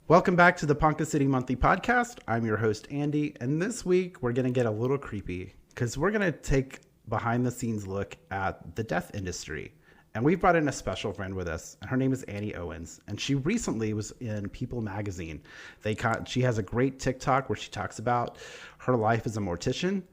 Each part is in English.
Welcome back to the Ponca City Monthly Podcast. I'm your host, Andy, and this week we're going to get a little creepy because we're going to take behind the scenes look at the death industry. And we've brought in a special friend with us, and her name is Annie Owens, and she recently was in People magazine. She has a great TikTok where she talks about her life as a mortician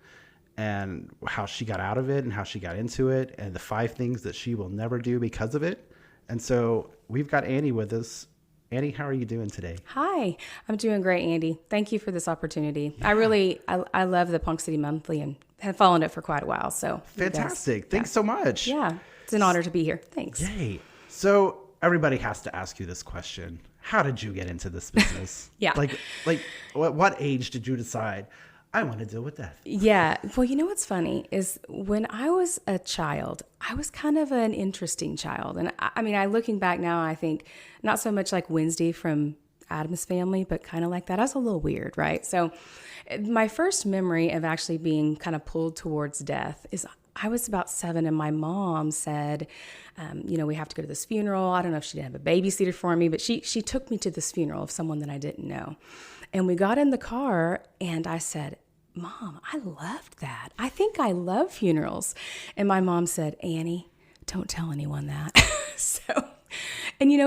and how she got out of it and how she got into it and the 5 things that she will never do because of it. And so we've got Annie with us. Annie, how are you doing today? Hi, I'm doing great, Andy. Thank you for this opportunity. Yeah. I love the Ponca City Monthly and have followed it for quite a while. So fantastic. Thanks so much. Yeah, it's an honor to be here. Thanks. Yay. So everybody has to ask you this question. How did you get into this business? Yeah. Like what age did you decide I want to deal with death? Yeah. Well, you know what's funny is when I was a child, I was kind of an interesting child. And I looking back now, I think not so much like Wednesday from Addams Family, but kind of like that. I was a little weird, right? So my first memory of actually being kind of pulled towards death is I was about 7 and my mom said, we have to go to this funeral. I don't know if she didn't have a babysitter for me, but she took me to this funeral of someone that I didn't know. And we got in the car and I said, Mom, I loved that. I think I love funerals. And my mom said, Annie, don't tell anyone that.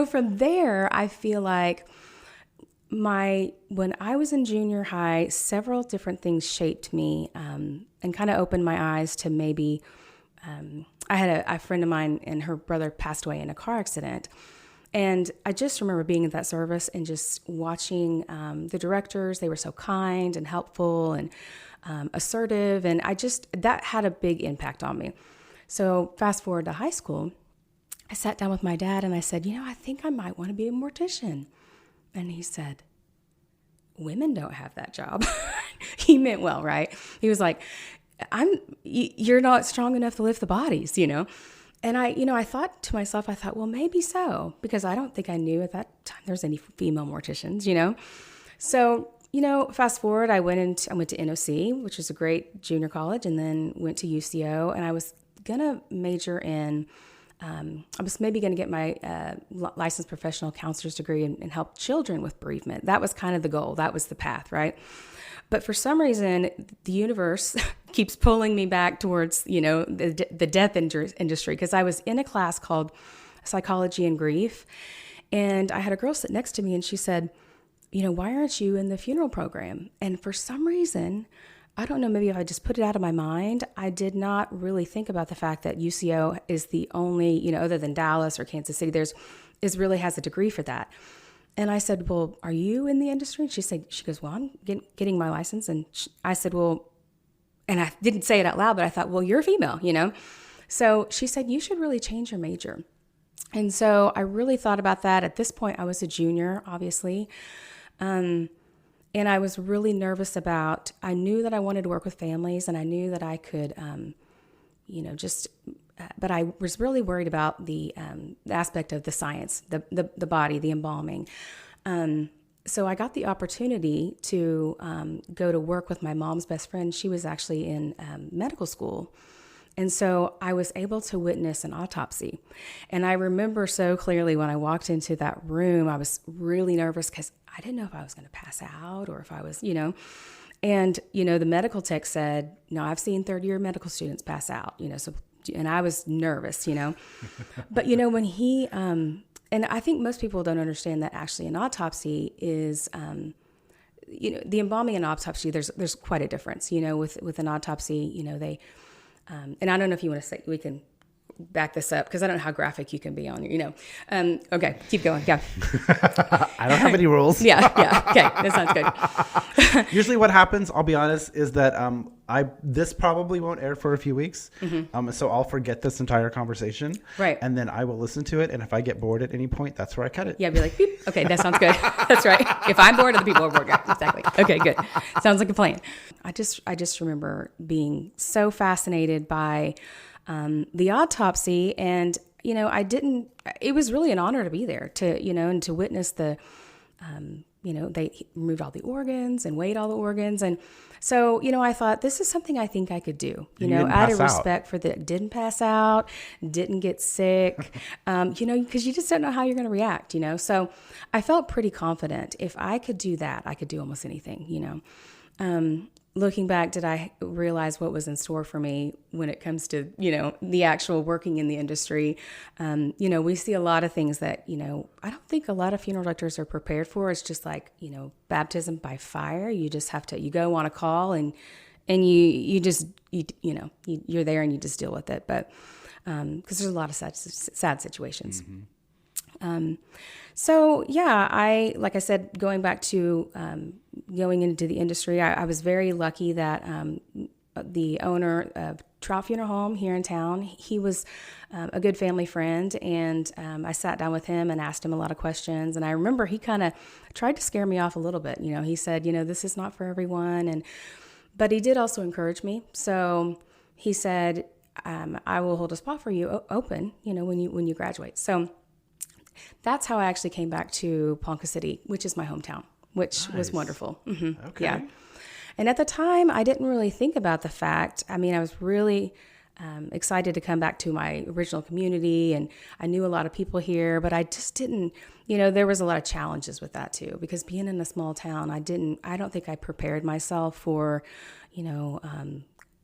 From there, I feel like when I was in junior high, several different things shaped me and kind of opened my eyes to maybe, I had a friend of mine and her brother passed away in a car accident. And I just remember being at that service and just watching the directors. They were so kind and helpful and assertive. And that had a big impact on me. So fast forward to high school, I sat down with my dad and I said, I think I might want to be a mortician. And he said, women don't have that job. He meant well, right? He was like, you're not strong enough to lift the bodies, And I thought to myself, well, maybe so, because I don't think I knew at that time there's any female morticians, So, fast forward, I went to NOC, which is a great junior college, and then went to UCO, and I was going to major in, I was maybe going to get my licensed professional counselor's degree and help children with bereavement. That was kind of the goal. That was the path, right? But for some reason, the universe keeps pulling me back towards, the death industry, because I was in a class called Psychology and Grief. And I had a girl sit next to me and she said, why aren't you in the funeral program? And for some reason, I don't know, maybe if I just put it out of my mind, I did not really think about the fact that UCO is the only, other than Dallas or Kansas City, really has a degree for that. And I said, well, are you in the industry? She goes, well, I'm getting my license. And I said, well, and I didn't say it out loud, but I thought, well, you're female, So she said, you should really change your major. And so I really thought about that. At this point, I was a junior, obviously. And I was really nervous I knew that I wanted to work with families and I knew that I could, but I was really worried about the aspect of the science, the body, the embalming. So I got the opportunity to go to work with my mom's best friend. She was actually in medical school. And so I was able to witness an autopsy. And I remember so clearly when I walked into that room, I was really nervous because I didn't know if I was going to pass out or if I was, And, the medical tech said, no, I've seen third-year medical students pass out, and I was nervous, But, when he, and I think most people don't understand that actually an autopsy is, the embalming and autopsy, there's quite a difference, with an autopsy, they, and I don't know if you want to say, we can back this up because I don't know how graphic you can be on, okay, keep going. Yeah. I don't have any rules. Yeah. Okay. That sounds good. Usually what happens, I'll be honest, is that this probably won't air for a few weeks. Mm-hmm. So I'll forget this entire conversation. Right. And then I will listen to it. And if I get bored at any point, that's where I cut it. Yeah. Be like, beep. Okay. That sounds good. That's right. If I'm bored, other people are bored. Yeah, exactly. Okay. Good. Sounds like a plan. I just remember being so fascinated by the autopsy, and it was really an honor to be there and to witness the they removed all the organs and weighed all the organs. And so, I thought this is something I think I could do, out of respect for didn't pass out, didn't get sick, because you just don't know how you're going to react, So I felt pretty confident if I could do that, I could do almost anything, Looking back, did I realize what was in store for me when it comes to, the actual working in the industry? We see a lot of things that, I don't think a lot of funeral directors are prepared for. It's just like, baptism by fire. You just have to, you go on a call and you're there and you just deal with it. But, because there's a lot of sad situations. Like I said, going back to going into the industry, I was very lucky that the owner of Trout Funeral Home here in town, he was a good family friend, and I sat down with him and asked him a lot of questions. And I remember he kind of tried to scare me off a little bit. He said, this is not for everyone, but he did also encourage me. So he said, I will hold a spot for you open, when you graduate. So that's how I actually came back to Ponca City, which is my hometown, which was wonderful. Mm-hmm. Okay. Yeah. And at the time, I didn't really think about the fact. I was really excited to come back to my original community, and I knew a lot of people here, but I just didn't, there was a lot of challenges with that too, because being in a small town, I don't think I prepared myself for,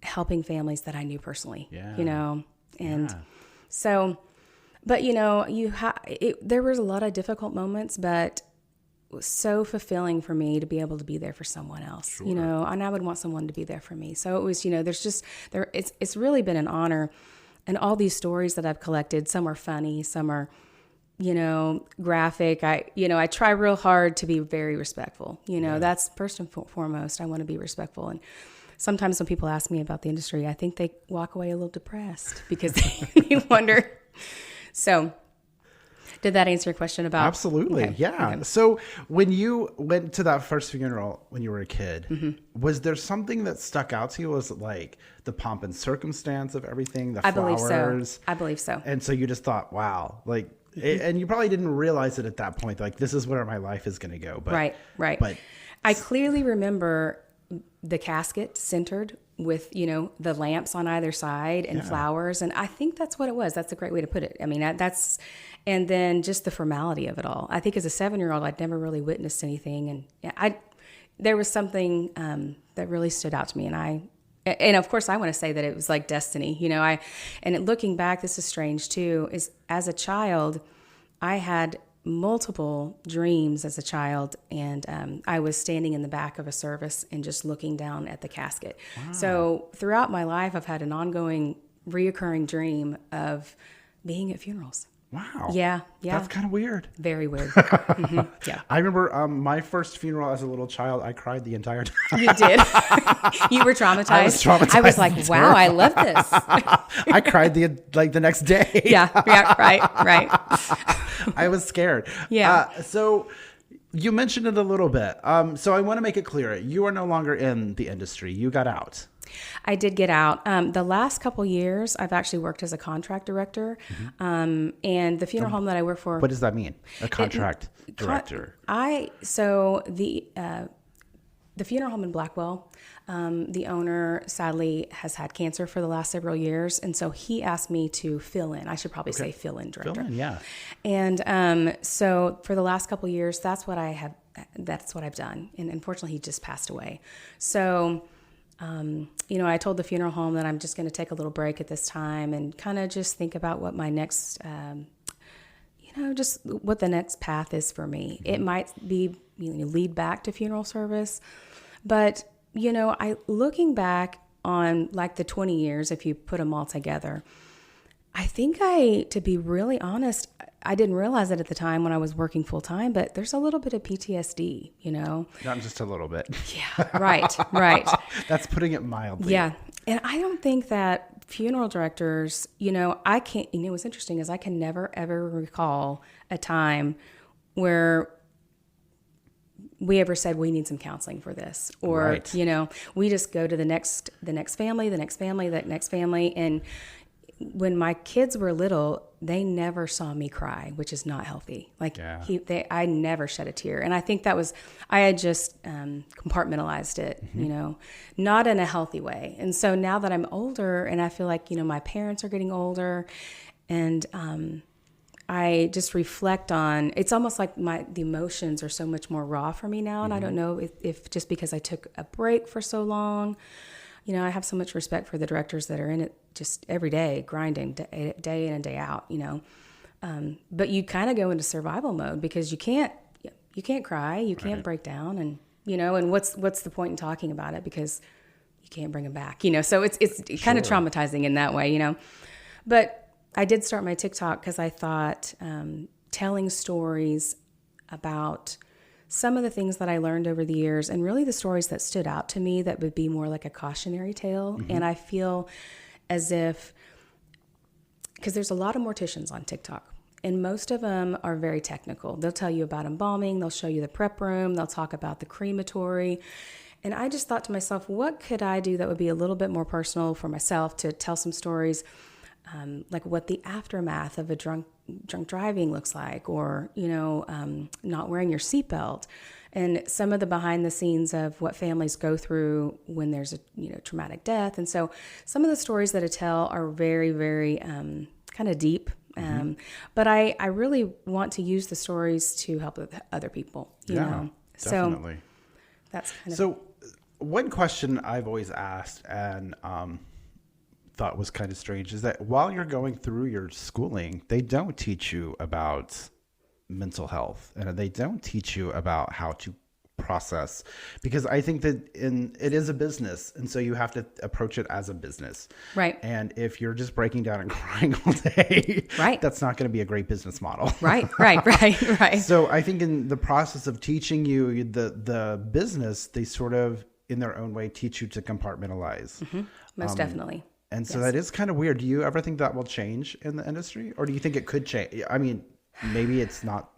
helping families that I knew personally, so, but there was a lot of difficult moments, but it was so fulfilling for me to be able to be there for someone else, sure. And I would want someone to be there for me. So it was, it's really been an honor. And all these stories that I've collected, some are funny, some are, graphic. I try real hard to be very respectful. That's first and foremost. I want to be respectful. And sometimes when people ask me about the industry, I think they walk away a little depressed because they wonder. So did that answer your question about? Absolutely. Okay. Yeah. Okay. So when you went to that first funeral when you were a kid, was there something that stuck out to you? Was it like the pomp and circumstance of everything, the flowers? I believe so. And so you just thought, wow, and you probably didn't realize it at that point. Like, this is where my life is going to go. But, right. But I clearly remember the casket centered with, the lamps on either side and flowers. And I think that's what it was. That's a great way to put it. And then just the formality of it all. I think as a 7-year-old, I'd never really witnessed anything. And there was something that really stood out to me. And of course I want to say that it was like destiny, and looking back, this is strange too, is as a child, I had multiple dreams as a child, and I was standing in the back of a service and just looking down at the casket. Wow. So throughout my life, I've had an ongoing, reoccurring dream of being at funerals. Wow. Yeah. That's kind of weird. Very weird. Mm-hmm. Yeah. I remember my first funeral as a little child, I cried the entire time. You did? You were traumatized? I was traumatized. I was like, wow, I love this. I cried the next day. Yeah, right. I was scared. Yeah. So you mentioned it a little bit. So I want to make it clear. You are no longer in the industry. You got out. I did get out. The last couple years, I've actually worked as a contract director. And the funeral home that I work for. What does that mean? A contract director? The funeral home in Blackwell, the owner sadly has had cancer for the last several years. And so he asked me to fill in. I should probably say fill in director. Fill in, yeah. And so for the last couple years, that's what I've done. And unfortunately, he just passed away. So I told the funeral home that I'm just going to take a little break at this time and kind of just think about what my next, just what the next path is for me. Mm-hmm. It might be lead back to funeral service, but looking back on like the 20 years, if you put them all together, I think to be really honest, I didn't realize it at the time when I was working full time, but there's a little bit of PTSD, Not just a little bit. Yeah, right. That's putting it mildly. Yeah. And I don't think that funeral directors, I can't, what's interesting is I can never, ever recall a time where we ever said we need some counseling for this, or, right. We just go to the next family, and when my kids were little, they never saw me cry, which is not healthy. Like I never shed a tear. And I think I had just compartmentalized it, not in a healthy way. And so now that I'm older and I feel like, my parents are getting older, and I just reflect on, it's almost like the emotions are so much more raw for me now. And I don't know if just because I took a break for so long, I have so much respect for the directors that are in it just every day, grinding day in and day out, but you kind of go into survival mode because you can't cry, you can't break down, and, and what's the point in talking about it, because you can't bring them back, so it's kind of traumatizing in that way, but I did start my TikTok because I thought telling stories about some of the things that I learned over the years, and really the stories that stood out to me that would be more like a cautionary tale. And I feel as if, because there's a lot of morticians on TikTok, and most of them are very technical. They'll tell you about embalming, they'll show you the prep room, they'll talk about the crematory. And I just thought to myself, what could I do that would be a little bit more personal for myself to tell some stories, like what the aftermath of a drunk driving looks like, or, not wearing your seatbelt, and some of the behind the scenes of what families go through when there's a, traumatic death. And so some of the stories that I tell are very, very kind of deep. But I really want to use the stories to help other people, you know? Definitely. So that's kind of... So one question I've always asked, and thought was kind of strange, is that while you're going through your schooling, they don't teach you about mental health, and they don't teach you about how to process, because I think that it is a business, and so you have to approach it as a business, right? And if you're just breaking down and crying all day, right, that's not going to be a great business model. right. So I think in the process of teaching you the business, they sort of in their own way teach you to compartmentalize. Most definitely. And so that is kind of weird. Do you ever think that will change in the industry, or do you think it could change? I mean, maybe it's not.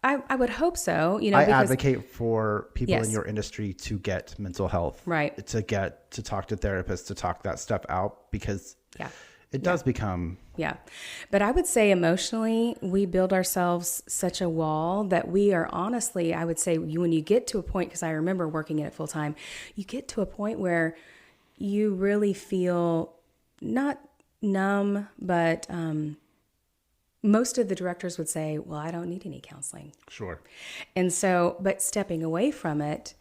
I would hope so. I advocate for people in your industry to get mental health, right? To talk to therapists, to talk that stuff out, because it does become. Yeah. But I would say emotionally, we build ourselves such a wall that we are honestly, I would say when you get to a point, because I remember working in it full time, you get to a point where you really feel not numb, but most of the directors would say, well, I don't need any counseling. Sure. And so, but stepping away from it,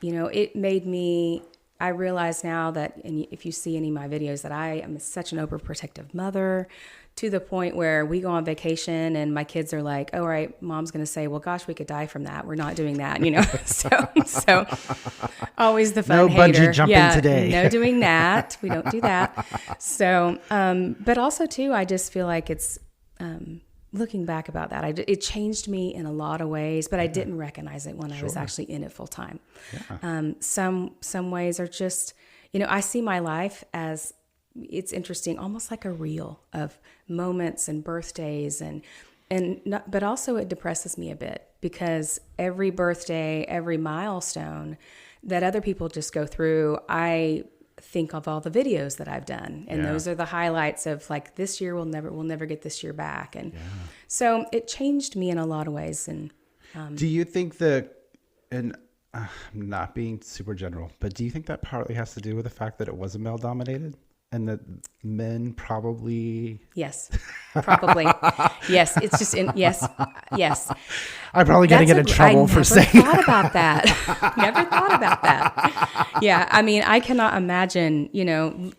it made me, I realize now that, and if you see any of my videos, that I am such an overprotective mother, to the point where we go on vacation and my kids are like, oh, all right, mom's going to say, well, gosh, we could die from that. We're not doing that, so always the fun no hater. Bungee jumping today. No doing that. We don't do that. So, but also too, I just feel like it's, looking back about that, it changed me in a lot of ways, but I didn't recognize it when I was actually in it full time. Some ways are just, I see my life as, it's interesting, almost like a reel of moments and birthdays, but also it depresses me a bit, because every birthday, every milestone that other people just go through, I think of all the videos that I've done, and those are the highlights of like, this year we'll never get this year back, and so it changed me in a lot of ways. And do you think that, and not being super general, but do you think that partly has to do with the fact that it was a male dominated? And that men probably... Yes, probably. Yes, it's just... yes. I'm probably going to get in trouble for saying... Never thought about that. Yeah, I mean, I cannot imagine,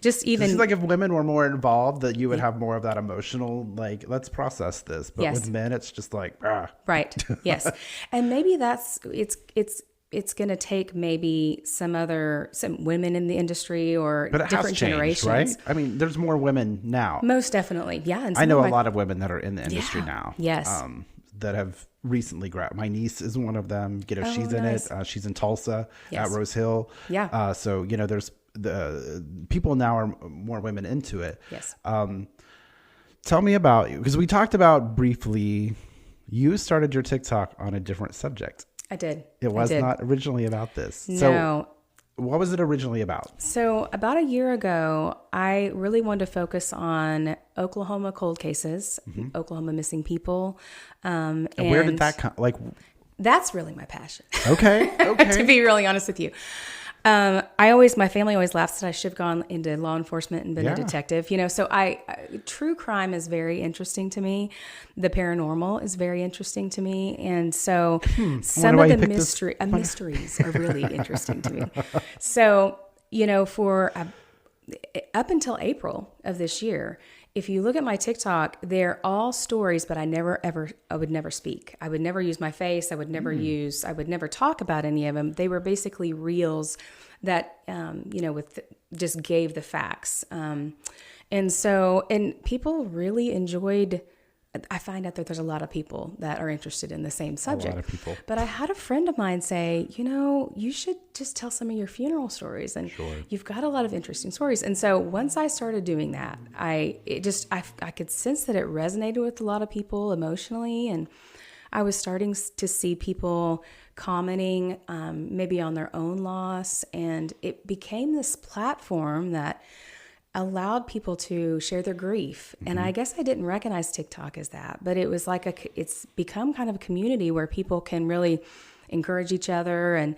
just even... It's like if women were more involved, that you would have more of that emotional, like, let's process this. But with men, it's just like... Right, yes. And maybe it's going to take maybe some women in the industry or different generations, right? I mean, there's more women now. Most definitely. Yeah. And I know a lot of women that are in the industry now. Yes. That have recently grabbed. My niece is one of them. She's in it. She's in Tulsa at Rose Hill. Yeah. So, there's the people now are more women into it. Yes. Tell me about you, because we talked about briefly, you started your TikTok on a different subject. I did. It was not originally about this. No. So what was it originally about? So about a year ago, I really wanted to focus on Oklahoma cold cases, Oklahoma missing people. And where did that come? Like, that's really my passion. okay. To be really honest with you. My family always laughs that I should have gone into law enforcement and been a detective, so true crime is very interesting to me. The paranormal is very interesting to me. And so some of the mysteries are really interesting to me. So, for up until April of this year, if you look at my TikTok, they're all stories, but I would never speak. I would never use my face. I would never talk about any of them. They were basically reels that, just gave the facts. And people really enjoyed. I find out that there's a lot of people that are interested in the same subject. A lot of people. But I had a friend of mine say, you should just tell some of your funeral stories. And you've got a lot of interesting stories. And so once I started doing that, I could sense that it resonated with a lot of people emotionally. And I was starting to see people commenting maybe on their own loss. And it became this platform that allowed people to share their grief. And I guess I didn't recognize TikTok as that, but it was it's become kind of a community where people can really encourage each other. And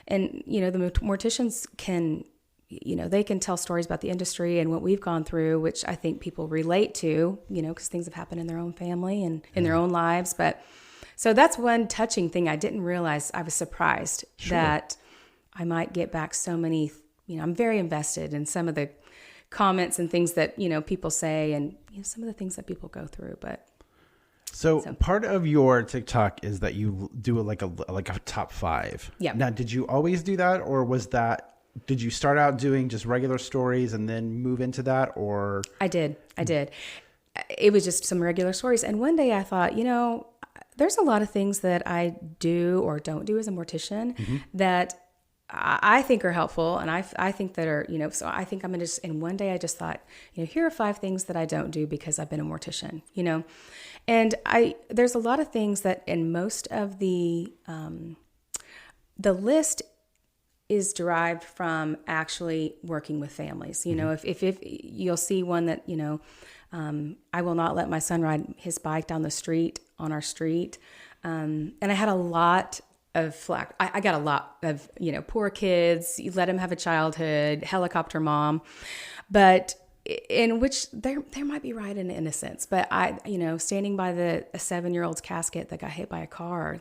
the morticians can, they can tell stories about the industry and what we've gone through, which I think people relate to, because things have happened in their own family and in their own lives. But so that's one touching thing. I didn't realize. I was surprised that I might get back so many, I'm very invested in some of the comments and things that, people say and some of the things that people go through. But so part of your TikTok is that you do like a top 5. Yeah. Now, did you always do that, or did you start out doing just regular stories and then move into that, or? I did. It was just some regular stories. And one day I thought, there's a lot of things that I do or don't do as a mortician that I think are helpful, and I think that are, so I think I'm going to and one day I just thought, here are 5 things that I don't do because I've been a mortician, and there's a lot of things that in most of the list is derived from actually working with families. If you'll see one that, I will not let my son ride his bike down the street on our street. And I had a lot of flack. I got a lot of, poor kids, you let them have a childhood, helicopter mom, but in which there might be right in innocence, but standing by a 7-year-old's casket that got hit by a car,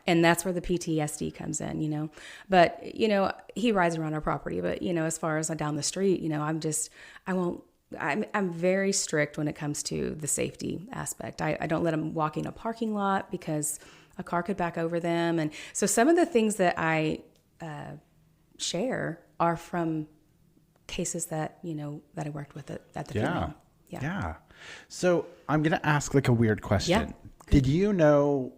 and that's where the PTSD comes in, but, he rides around our property, but, as far as down the street, I'm very strict when it comes to the safety aspect. I don't let them walk in a parking lot because a car could back over them. And so some of the things that I share are from cases that, that I worked with at the funeral. Yeah. So I'm going to ask a weird question. Yeah. Did you know,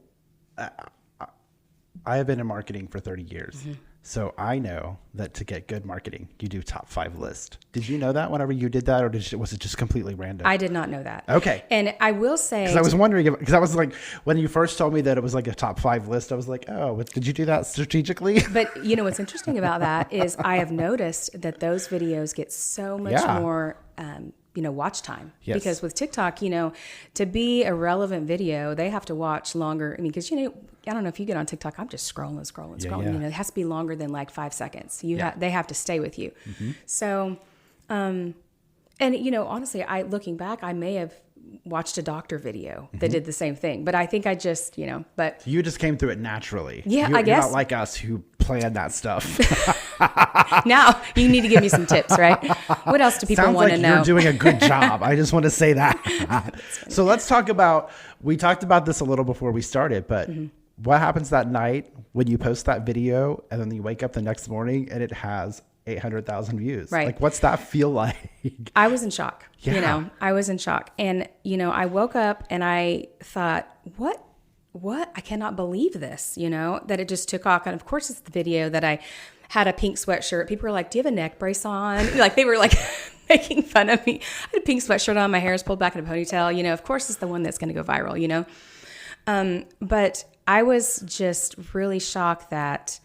I have been in marketing for 30 years. So I know that to get good marketing, you do top 5 list. Did you know that whenever you did that, or was it just completely random? I did not know that. Okay. And I will say, because I was wondering, because I was like, when you first told me that it was like a top 5 list, I was like, oh, did you do that strategically? But what's interesting about that is I have noticed that those videos get so much more, watch time. Yes. Because with TikTok, to be a relevant video, they have to watch longer. I mean, because, I don't know if you get on TikTok, I'm just scrolling. Yeah. It has to be longer than 5 seconds. They have to stay with you. So, and honestly, looking back, I may have watched a doctor video that did the same thing, but I think I just, but you just came through it naturally. Yeah, I guess. You're not like us who plan that stuff. Now you need to give me some tips, right? What else do people want to know? You're doing a good job. I just want to say that. So let's talk about, we talked about this a little before we started, but what happens that night when you post that video and then you wake up the next morning and it has 800,000 views? Right. What's that feel like? I was in shock. Yeah. I was in shock. And, I woke up and I thought, what? I cannot believe this, that it just took off. And of course, it's the video that I had a pink sweatshirt. People were like, do you have a neck brace on? They were making fun of me. I had a pink sweatshirt on. My hair is pulled back in a ponytail. Of course, it's the one that's going to go viral, but I was just really shocked that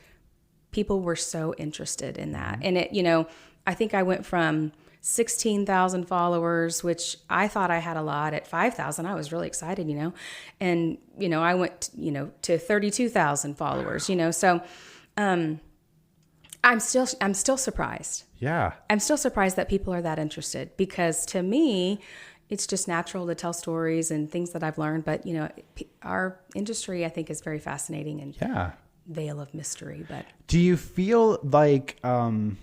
people were so interested in that. And it, you know, I think I went from 16,000 followers, which I thought I had a lot. At 5,000, I was really excited, you know, and, you know, I went, you know, to 32,000 followers, you know, so, I'm still surprised. Yeah. I'm still surprised that people are that interested, because to me, it's just natural to tell stories and things that I've learned. But, you know, our industry, I think, is very fascinating and veil of mystery. But do you feel like, so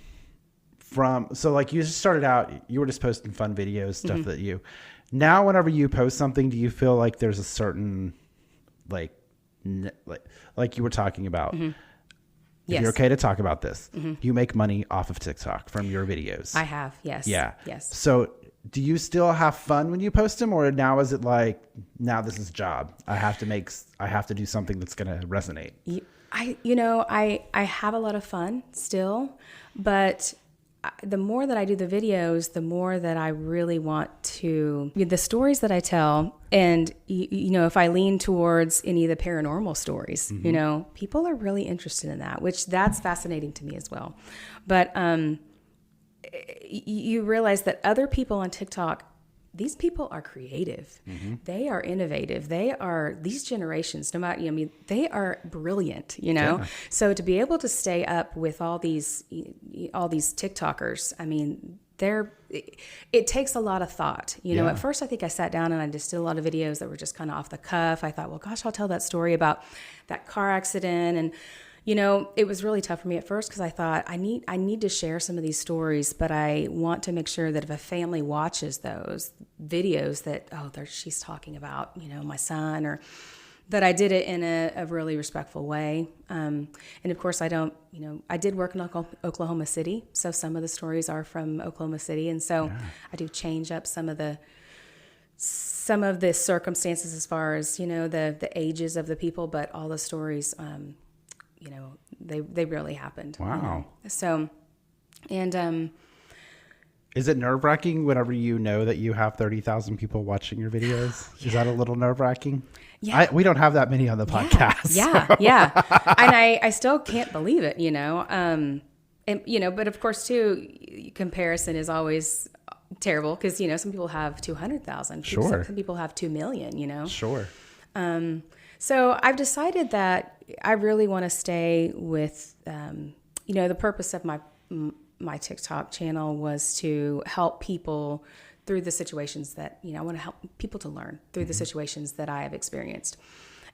like you just started out, you were just posting fun videos, stuff that now whenever you post something, do you feel like there's a certain, like you were talking about, if you're okay to talk about this, you make money off of TikTok from your videos? I have, yes. Yeah. Yes. So do you still have fun when you post them, or now is it like, now this is a job, I have to do something that's going to resonate? I have a lot of fun still, but the more that I do the videos, the more that I really want to, the stories that I tell, and you know, if I lean towards any of the paranormal stories, you know, people are really interested in that, which that's fascinating to me as well. But you realize that other people on TikTok, these people are creative. They are innovative. These generations, no matter, I mean, they are brilliant, you know? Yeah. So to be able to stay up with all these TikTokers, I mean, it takes a lot of thought. You know, at first I think I sat down and I just did a lot of videos that were just kind of off the cuff. I thought, well, gosh, I'll tell that story about that car accident. And, you know, it was really tough for me at first, because I thought I need to share some of these stories, but I want to make sure that if a family watches those videos that, she's talking about, you know, my son, or that I did it in a really respectful way. And of course I did work in Oklahoma City. So some of the stories are from Oklahoma City. And so I do change up some of the circumstances as far as, you know, the ages of the people, but all the stories, you know, they really happened. Wow. You know? So, and, is it nerve-wracking whenever you know that you have 30,000 people watching your videos? Is that a little nerve-wracking? Yeah. We don't have that many on the podcast. Yeah. And I still can't believe it, you know? And, you know, but of course too, comparison is always terrible, because, you know, some people have 200,000. Sure. Some people have 2 million, you know? Sure. So I've decided that I really want to stay with, you know, the purpose of my TikTok channel was to help people through the situations that, you know, I want to help people to learn through the situations that I have experienced.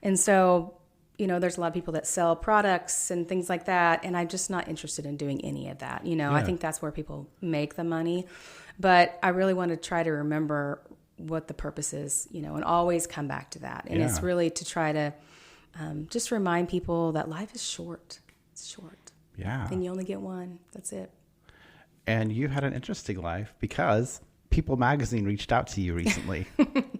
And so, you know, there's a lot of people that sell products and things like that, and I'm just not interested in doing any of that. You know, I think that's where people make the money, but I really want to try to remember what the purpose is, you know, and always come back to that. And it's really to try to just remind people that life is short. It's short. Yeah. And you only get one. That's it. And you had an interesting life, because People Magazine reached out to you recently.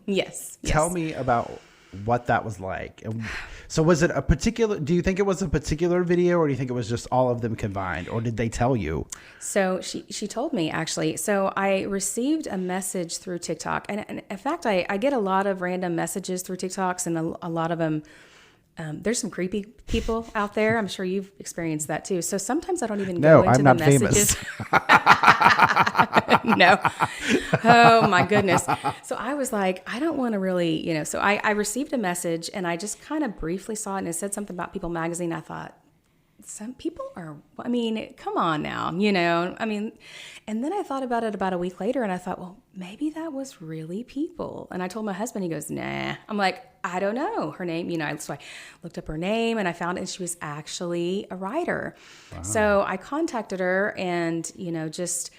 Yes. Tell me about what that was like. And so was it do you think it was a particular video, or do you think it was just all of them combined, or did they tell you? So she told me, actually. So I received a message through TikTok, and in fact, I get a lot of random messages through TikToks, and a lot of them, there's some creepy people out there. I'm sure you've experienced that too. So sometimes I don't even go into the messages. No. Oh my goodness. So I was like, I don't want to really, you know, so I received a message, and I just kind of briefly saw it, and it said something about People Magazine. I thought, some people are, I mean, come on now, you know, I mean, and then I thought about it about a week later, and I thought, well, maybe that was really people. And I told my husband, he goes, nah. I'm like, I don't know her name, you know. So I looked up her name, and I found it, and she was actually a writer. Wow. So I contacted her, and, you know, just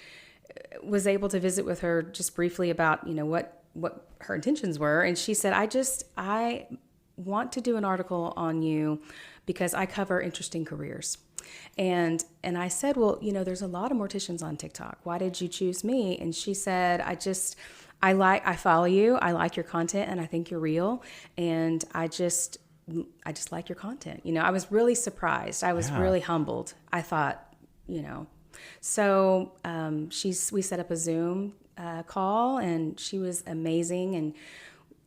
was able to visit with her just briefly about, you know, what her intentions were. And she said, I want to do an article on you because I cover interesting careers. And I said, well, you know, there's a lot of morticians on TikTok. Why did you choose me? And she said, I follow you. I like your content, and I think you're real. And I just like your content. You know, I was really surprised. I was really humbled. I thought, you know, so we set up a Zoom call, and she was amazing, and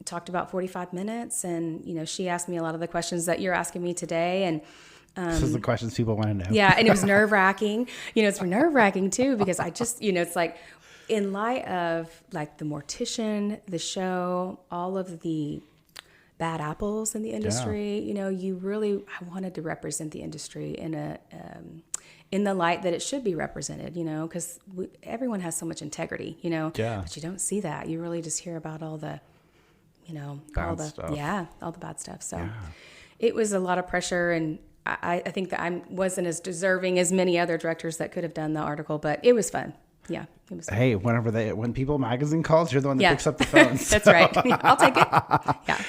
talked about 45 minutes. And, you know, she asked me a lot of the questions that you're asking me today. And This is the questions people want to know. Yeah, and it was nerve-wracking. It's nerve-wracking too, because I just, it's like, in light of like the Mortician, the show, all of the bad apples in the industry, I wanted to represent the industry in the light that it should be represented, because everyone has so much integrity, but you don't see that. You really just hear about all the, all the bad stuff. So it was a lot of pressure, and I think that I wasn't as deserving as many other directors that could have done the article, but it was fun. Yeah, it was fun. Hey, when People Magazine calls, you're the one that picks up the phone. That's right. I'll take it. Yeah.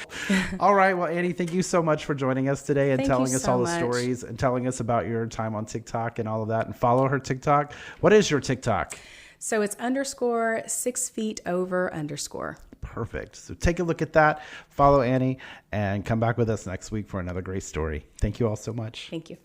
All right. Well, Annie, thank you so much for joining us today and telling us all the stories and telling us about your time on TikTok and all of that. And follow her TikTok. What is your TikTok? So it's _6feetover_. Perfect. So take a look at that. Follow Annie and come back with us next week for another great story. Thank you all so much. Thank you.